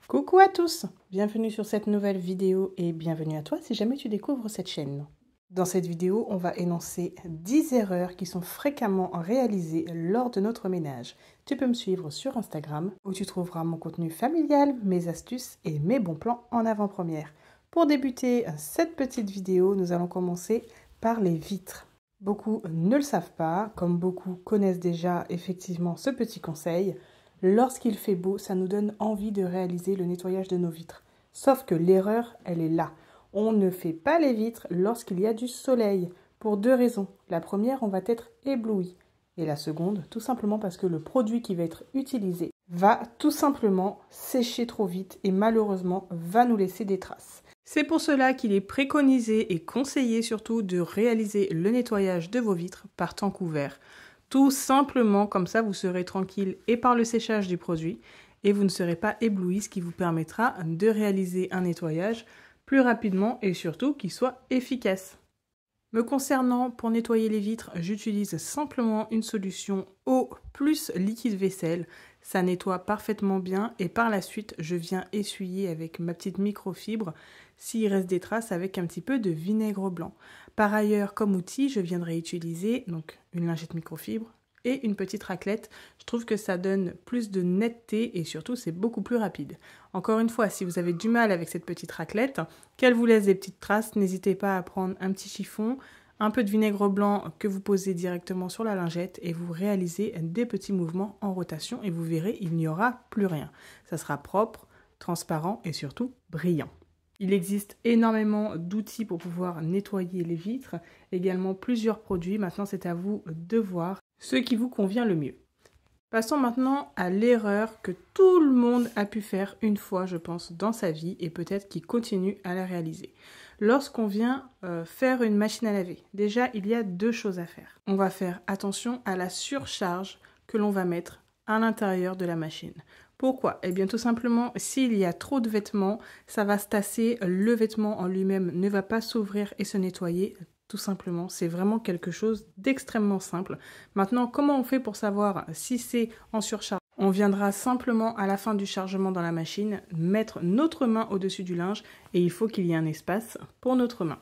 Coucou à tous, bienvenue sur cette nouvelle vidéo et bienvenue à toi si jamais tu découvres cette chaîne. Dans cette vidéo, on va énoncer 10 erreurs qui sont fréquemment réalisées lors de notre ménage. Tu peux me suivre sur Instagram où tu trouveras mon contenu familial, mes astuces et mes bons plans en avant-première. Pour débuter cette petite vidéo, nous allons commencer par les vitres. Beaucoup ne le savent pas, comme beaucoup connaissent déjà effectivement ce petit conseil. Lorsqu'il fait beau, ça nous donne envie de réaliser le nettoyage de nos vitres. Sauf que l'erreur, elle est là. On ne fait pas les vitres lorsqu'il y a du soleil, pour deux raisons. La première, on va être ébloui. Et la seconde, tout simplement parce que le produit qui va être utilisé va tout simplement sécher trop vite et malheureusement va nous laisser des traces. C'est pour cela qu'il est préconisé et conseillé surtout de réaliser le nettoyage de vos vitres par temps couvert. Tout simplement, comme ça, vous serez tranquille et par le séchage du produit et vous ne serez pas ébloui, ce qui vous permettra de réaliser un nettoyage plus rapidement et surtout qu'il soit efficace. Me concernant, pour nettoyer les vitres, j'utilise simplement une solution eau plus liquide vaisselle. Ça nettoie parfaitement bien et par la suite, je viens essuyer avec ma petite microfibre s'il reste des traces avec un petit peu de vinaigre blanc. Par ailleurs, comme outil, je viendrai utiliser donc une lingette microfibre et une petite raclette. Je trouve que ça donne plus de netteté et surtout c'est beaucoup plus rapide. Encore une fois, si vous avez du mal avec cette petite raclette, qu'elle vous laisse des petites traces, n'hésitez pas à prendre un petit chiffon, un peu de vinaigre blanc que vous posez directement sur la lingette et vous réalisez des petits mouvements en rotation et vous verrez, il n'y aura plus rien. Ça sera propre, transparent et surtout brillant. Il existe énormément d'outils pour pouvoir nettoyer les vitres, également plusieurs produits. Maintenant, c'est à vous de voir ce qui vous convient le mieux. Passons maintenant à l'erreur que tout le monde a pu faire une fois, je pense, dans sa vie et peut-être qu'il continue à la réaliser. Lorsqu'on vient faire une machine à laver, déjà, il y a deux choses à faire. On va faire attention à la surcharge que l'on va mettre à l'intérieur de la machine. Pourquoi? Eh bien tout simplement, s'il y a trop de vêtements, ça va se tasser, le vêtement en lui-même ne va pas s'ouvrir et se nettoyer. Tout simplement, c'est vraiment quelque chose d'extrêmement simple. Maintenant, comment on fait pour savoir si c'est en surcharge? On viendra simplement à la fin du chargement dans la machine, mettre notre main au-dessus du linge et il faut qu'il y ait un espace pour notre main.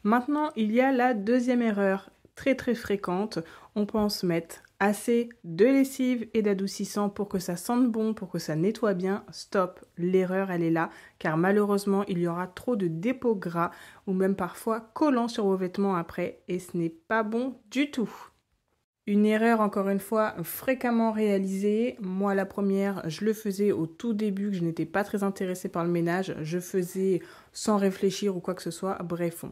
Maintenant, il y a la deuxième erreur très fréquente. On pense mettre assez de lessive et d'adoucissant pour que ça sente bon, pour que ça nettoie bien. Stop, l'erreur elle est là, car malheureusement il y aura trop de dépôts gras ou même parfois collants sur vos vêtements après et ce n'est pas bon du tout. Une erreur, encore une fois, fréquemment réalisée. Moi, la première, je le faisais au tout début, que je n'étais pas très intéressée par le ménage. Je faisais sans réfléchir ou quoi que ce soit. Bref,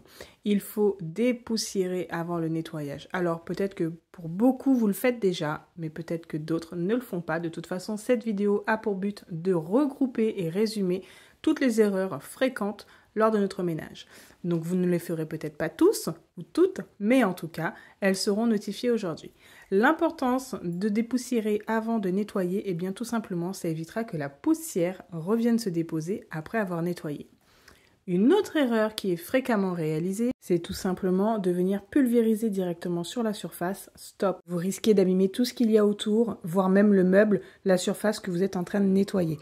il faut dépoussiérer avant le nettoyage. Alors, peut-être que pour beaucoup, vous le faites déjà, mais peut-être que d'autres ne le font pas. De toute façon, cette vidéo a pour but de regrouper et résumer toutes les erreurs fréquentes lors de notre ménage. Donc vous ne les ferez peut-être pas tous ou toutes, mais en tout cas, elles seront notifiées aujourd'hui. L'importance de dépoussiérer avant de nettoyer, eh bien tout simplement, ça évitera que la poussière revienne se déposer après avoir nettoyé. Une autre erreur qui est fréquemment réalisée, c'est tout simplement de venir pulvériser directement sur la surface. Stop! Vous risquez d'abîmer tout ce qu'il y a autour, voire même le meuble, la surface que vous êtes en train de nettoyer.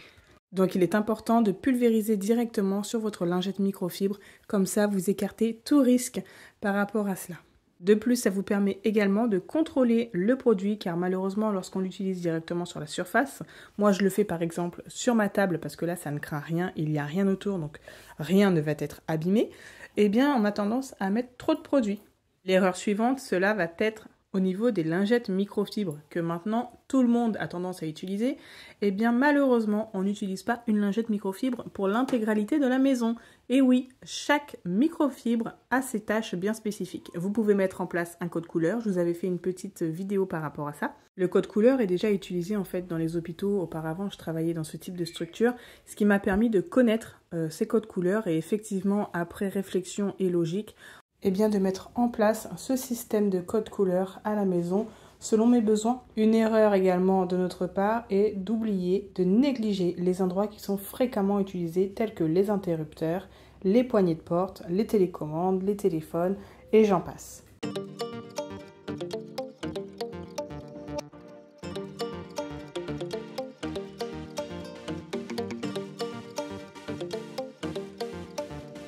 Donc il est important de pulvériser directement sur votre lingette microfibre, comme ça vous écartez tout risque par rapport à cela. De plus, ça vous permet également de contrôler le produit, car malheureusement lorsqu'on l'utilise directement sur la surface, moi je le fais par exemple sur ma table parce que là ça ne craint rien, il n'y a rien autour, donc rien ne va être abîmé, eh bien on a tendance à mettre trop de produits. L'erreur suivante, cela va être au niveau des lingettes microfibres que maintenant tout le monde a tendance à utiliser, eh bien malheureusement on n'utilise pas une lingette microfibre pour l'intégralité de la maison. Et oui, chaque microfibre a ses tâches bien spécifiques. Vous pouvez mettre en place un code couleur, je vous avais fait une petite vidéo par rapport à ça. Le code couleur est déjà utilisé en fait dans les hôpitaux. Auparavant je travaillais dans ce type de structure, ce qui m'a permis de connaître ces codes couleurs et effectivement après réflexion et logique, eh bien de mettre en place ce système de code couleur à la maison selon mes besoins. Une erreur également de notre part est d'oublier, de négliger les endroits qui sont fréquemment utilisés tels que les interrupteurs, les poignées de porte, les télécommandes, les téléphones et j'en passe.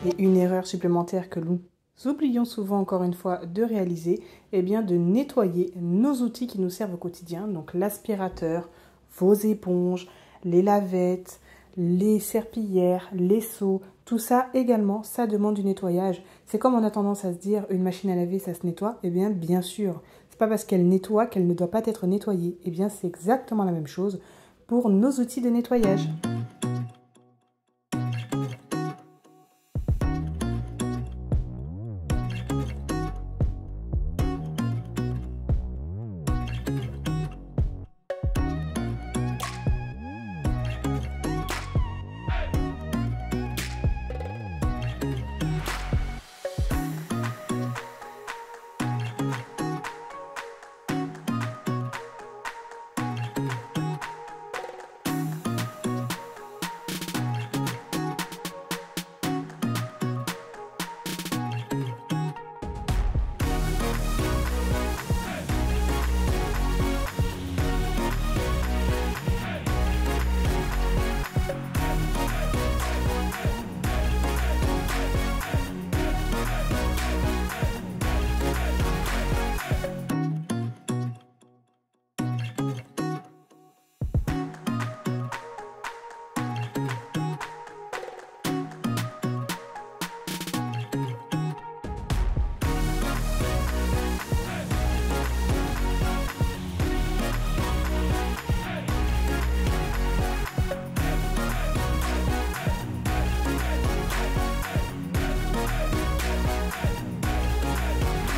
Et une erreur supplémentaire que nous oublions souvent encore une fois de réaliser, eh bien de nettoyer nos outils qui nous servent au quotidien, donc l'aspirateur, vos éponges, les lavettes, les serpillières, les seaux, tout ça également, ça demande du nettoyage. C'est comme on a tendance à se dire une machine à laver ça se nettoie, eh bien sûr, c'est pas parce qu'elle nettoie qu'elle ne doit pas être nettoyée. Eh bien c'est exactement la même chose pour nos outils de nettoyage.